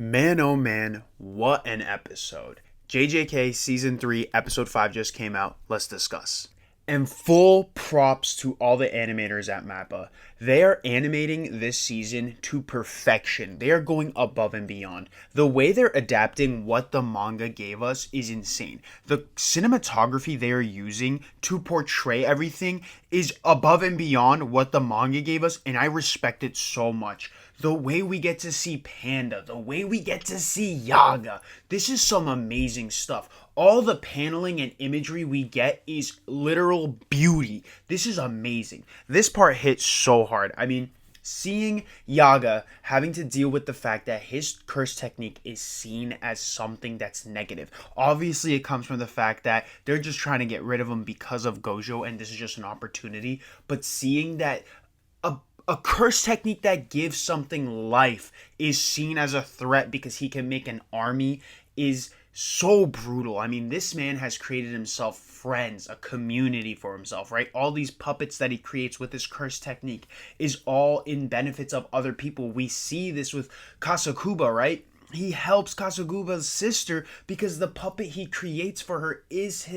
Man, oh man, what an episode. JJK Season 3, Episode 5 just came out. Let's discuss. And full props to all the animators at MAPPA. They are animating this season to perfection. They are going above and beyond. The way they're adapting what the manga gave us is insane. The cinematography they are using to portray everything is above and beyond what the manga gave us, and I respect it so much. The way we get to see Panda, the way we get to see Yaga, this is some amazing stuff. All the paneling and imagery we get is literal beauty. This is amazing. This part hits so hard. I mean, seeing Yaga having to deal with the fact that his curse technique is seen as something that's negative. Obviously, it comes from the fact that they're just trying to get rid of him because of Gojo, and this is just an opportunity. But seeing that a curse technique that gives something life is seen as a threat because he can make an army is so brutal. I mean, this man has created himself friends, a community for himself, right? All these puppets that he creates with his curse technique is all in benefits of other people. We see this with Kasakuba, right? He helps Kasakuba's sister because the puppet he creates for her is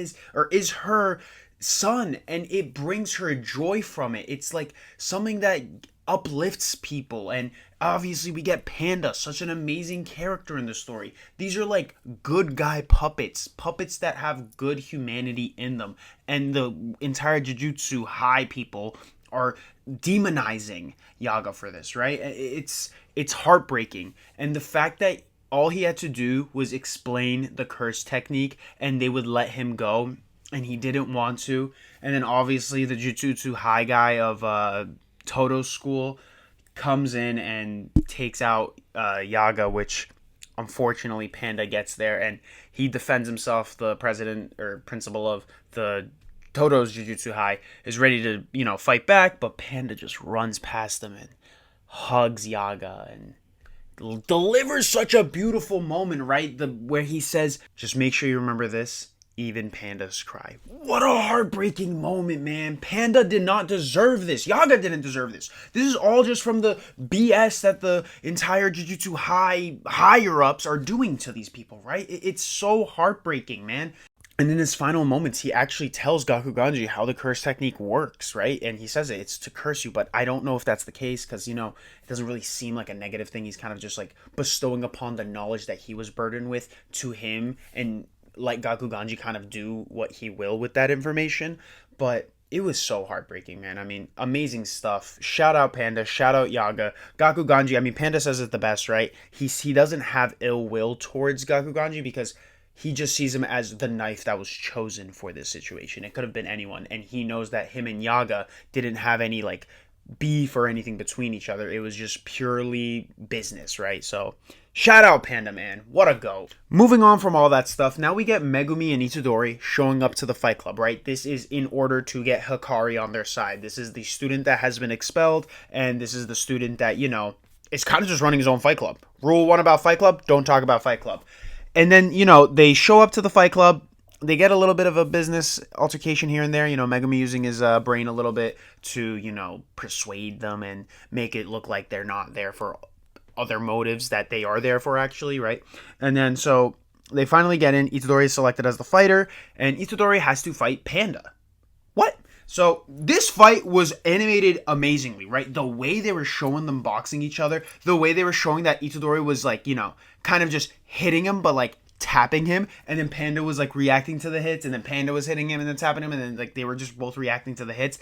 her son, and it brings her joy from it. It's like something that uplifts people. And obviously we get Panda, such an amazing character in the story. These are like good guy puppets that have good humanity in them, and the entire Jujutsu High people are demonizing Yaga for this, right? It's heartbreaking. And the fact that all he had to do was explain the curse technique and they would let him go, and he didn't want to. And then obviously the Jujutsu High guy of Toto's school comes in and takes out Yaga, which unfortunately Panda gets there, and he defends himself. The president or principal of the Toto's Jujutsu High is ready to, fight back, but Panda just runs past him and hugs Yaga and delivers such a beautiful moment, right? Where he says, just make sure you remember this. Even Pandas cry. What a heartbreaking moment, man. Panda did not deserve this. Yaga didn't deserve this. This is all just from the BS that the entire Jujutsu higher-ups are doing to these people, right? It's so heartbreaking, man. And in his final moments, he actually tells Gakuganji how the curse technique works, right? And he says it's to curse you, but I don't know if that's the case because, it doesn't really seem like a negative thing. He's kind of just like bestowing upon the knowledge that he was burdened with to him, and let Gakuganji kind of do what he will with that information. But it was so heartbreaking, man. I mean, amazing stuff. Shout out Panda, shout out Yaga. Gakuganji, I mean, Panda says it the best, right? He doesn't have ill will towards Gakuganji because he just sees him as the knife that was chosen for this situation. It could have been anyone, and he knows that him and Yaga didn't have any beef or anything between each other. It was just purely business, right? So shout out Panda, man. What a goat. Moving on from all that stuff, now we get Megumi and Itadori showing up to the fight club, right? This is in order to get Hakari on their side. This is the student that has been expelled, and this is the student that, is kind of just running his own fight club. Rule 1 about fight club, don't talk about fight club. And then, they show up to the fight club. They get a little bit of a business altercation here and there. Megumi using his brain a little bit to, persuade them and make it look like they're not there for other motives that they are there for, actually, right? And then so they finally get in. Itadori is selected as the fighter, and Itadori has to fight Panda. What? So this fight was animated amazingly, right? The way they were showing them boxing each other, the way they were showing that Itadori was kind of just hitting him, but tapping him, and then Panda was reacting to the hits, and then Panda was hitting him and then tapping him, and then they were just both reacting to the hits.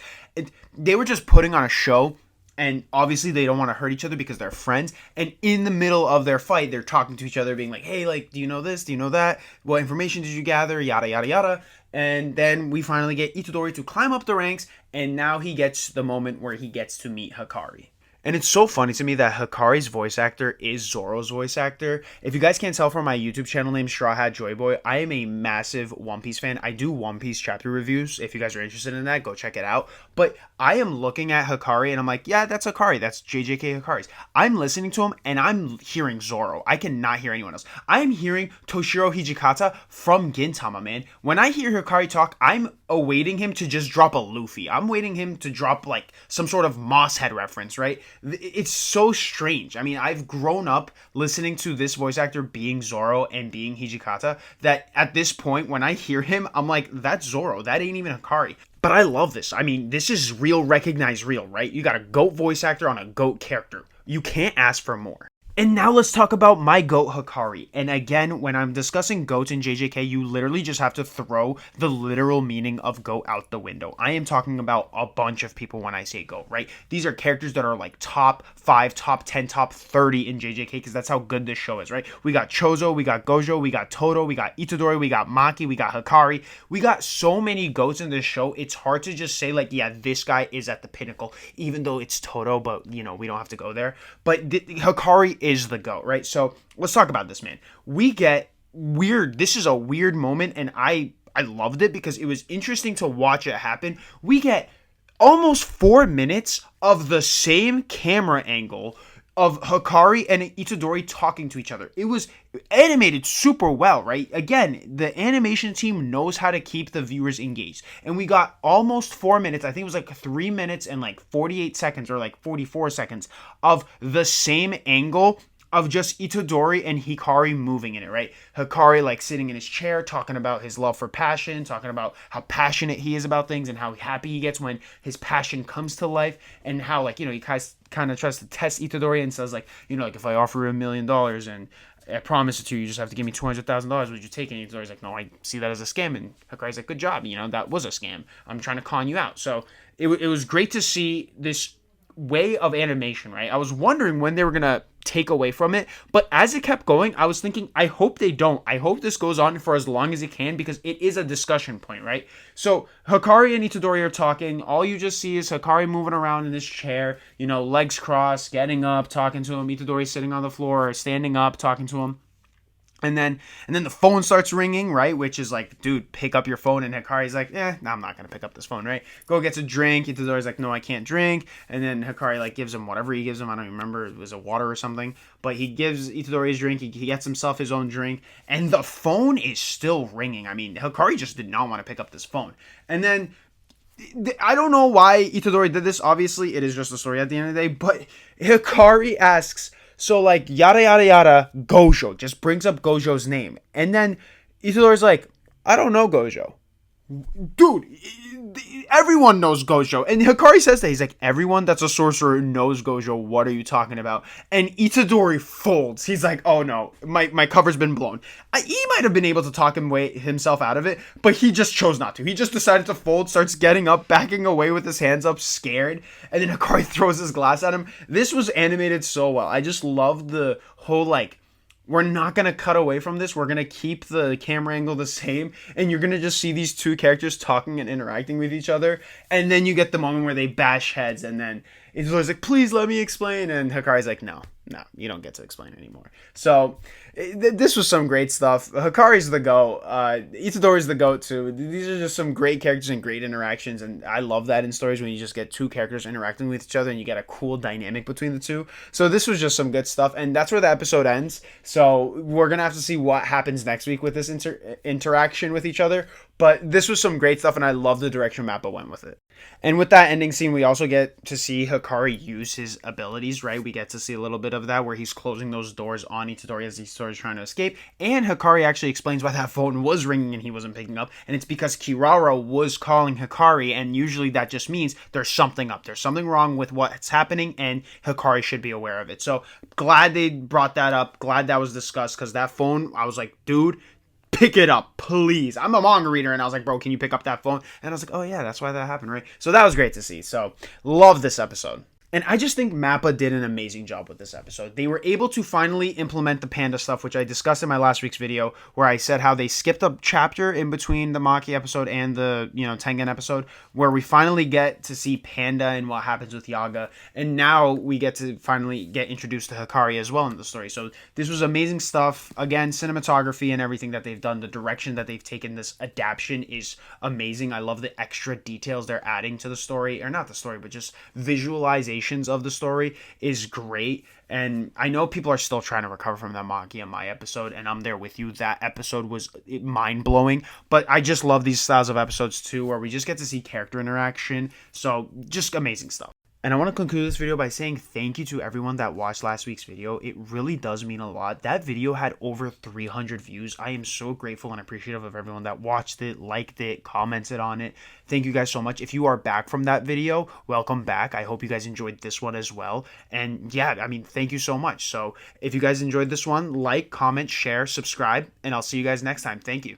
They were just putting on a show. And obviously they don't want to hurt each other because they're friends. And in the middle of their fight, they're talking to each other, being like, hey, do you know this? Do you know that? What information did you gather? Yada, yada, yada. And then we finally get Itadori to climb up the ranks. And now he gets the moment where he gets to meet Hakari. And it's so funny to me that Hakari's voice actor is Zoro's voice actor. If you guys can't tell from my YouTube channel named Straw Hat Joy Boy, I am a massive One Piece fan. I do One Piece chapter reviews. If you guys are interested in that, go check it out. But I am looking at Hakari and I'm like, yeah, that's Hakari. That's JJK Hakari's. I'm listening to him and I'm hearing Zoro. I cannot hear anyone else. I'm hearing Toshiro Hijikata from Gintama, man. When I hear Hakari talk, I'm awaiting him to just drop a Luffy. I'm waiting him to drop some sort of Moss Head reference, right? it's so strange. I mean, I've grown up listening to this voice actor being Zoro and being Hijikata, that at this point, when I hear him, I'm like, that's Zoro. That ain't even Hakari. But I love this. I mean, this is real, recognized real, right? You got a GOAT voice actor on a GOAT character. You can't ask for more. And now let's talk about my GOAT, Hakari. And again, when I'm discussing GOATs in JJK, you literally just have to throw the literal meaning of GOAT out the window. I am talking about a bunch of people when I say GOAT, right? These are characters that are like top 5, top 10, top 30 in JJK, because that's how good this show is, right? We got Chozo, we got Gojo, we got Todo, we got Itadori, we got Maki, we got Hakari. We got so many GOATs in this show, it's hard to just say like, yeah, this guy is at the pinnacle, even though it's Todo, but you know, we don't have to go there. But Hakari is the GOAT, right? So let's talk about this, man. We get weird. This is a weird moment, and I loved it because it was interesting to watch it happen. We get almost 4 minutes of the same camera angle of Hakari and Itadori talking to each other. It was animated super well, right? Again, the animation team knows how to keep the viewers engaged. And we got almost 4 minutes, I think it was like 3 minutes and like 48 seconds or like 44 seconds of the same angle of just Itadori and Hikari moving in it, right? Hakari like sitting in his chair, talking about his love for passion, talking about how passionate he is about things and how happy he gets when his passion comes to life, and how like, you know, he kind of tries to test Itadori and says like, you know, like if I offer you $1 million and I promise it to you, you just have to give me $200,000, would you take it? And Itadori's like, no, I see that as a scam. And Hakari's like, good job, you know, that was a scam. I'm trying to con you out. So it was great to see this way of animation, right? I was wondering when they were gonna take away from it, but as it kept going, I was thinking, I hope they don't. I hope this goes on for as long as it can, because it is a discussion point, right? So Hakari and Itadori are talking. All you just see is Hakari moving around in his chair, you know, legs crossed, getting up, talking to him. Itadori sitting on the floor or standing up, talking to him. And then the phone starts ringing, right? Which is like, dude, pick up your phone. And Hikari's like, no, I'm not going to pick up this phone, right? Go gets a drink. Itadori's like, no, I can't drink. And then Hikari like gives him whatever he gives him. I don't even remember. It was a water or something. But he gives Itadori his drink. He gets himself his own drink. And the phone is still ringing. I mean, Hikari just did not want to pick up this phone. And then I don't know why Itadori did this. Obviously, it is just a story at the end of the day. But Hikari asks, so like yada yada yada Gojo, just brings up Gojo's name, and then Itadori's like, I don't know Gojo. Dude, everyone knows Gojo. And Hikari says that. He's like, everyone that's a sorcerer knows Gojo. What are you talking about? And Itadori folds. He's like, oh no, my cover's been blown. He might have been able to talk himself out of it, but he just chose not to. He just decided to fold, starts getting up, backing away with his hands up, scared. And then Hikari throws his glass at him. This was animated so well. I just loved the whole like, we're not going to cut away from this. We're going to keep the camera angle the same. And you're going to just see these two characters talking and interacting with each other. And then you get the moment where they bash heads. And then Itadori's like, please let me explain. And Hakari's like, no, you don't get to explain anymore. So this was some great stuff. Hikari's the GOAT. Itadori's the GOAT too. These are just some great characters and great interactions. And I love that in stories when you just get two characters interacting with each other and you get a cool dynamic between the two. So this was just some good stuff. And that's where the episode ends. So we're going to have to see what happens next week with this interaction with each other. But this was some great stuff, and I love the direction MAPPA went with it. And with that ending scene, we also get to see Hakari use his abilities, right? We get to see a little bit of that where he's closing those doors on Itadori as Itadori's trying to escape. And Hakari actually explains why that phone was ringing and he wasn't picking up. And it's because Kirara was calling Hakari, and usually that just means there's something up. There's something wrong with what's happening, and Hakari should be aware of it. So glad they brought that up. Glad that was discussed, because that phone, I was like, dude, pick it up, please. I'm a manga reader, and I was like, bro, can you pick up that phone? And I was like, oh yeah, that's why that happened, right? So that was great to see. So love this episode. And I just think MAPPA did an amazing job with this episode. They were able to finally implement the panda stuff, which I discussed in my last week's video, where I said how they skipped a chapter in between the Maki episode and the, Tengen episode, where we finally get to see Panda and what happens with Yaga. And now we get to finally get introduced to Hakari as well in the story. So this was amazing stuff. Again, cinematography and everything that they've done, the direction that they've taken this adaptation is amazing. I love the extra details they're adding to the story, or not the story, but just visualization of the story is great. And I know people are still trying to recover from that Maki and my episode, and I'm there with you. That episode was mind-blowing, but I just love these styles of episodes too, where we just get to see character interaction. So just amazing stuff. And I want to conclude this video by saying thank you to everyone that watched last week's video. It really does mean a lot. That video had over 300 views. I am so grateful and appreciative of everyone that watched it, liked it, commented on it. Thank you guys so much. If you are back from that video, welcome back. I hope you guys enjoyed this one as well. And yeah, I mean, thank you so much. So if you guys enjoyed this one, like, comment, share, subscribe, and I'll see you guys next time. Thank you.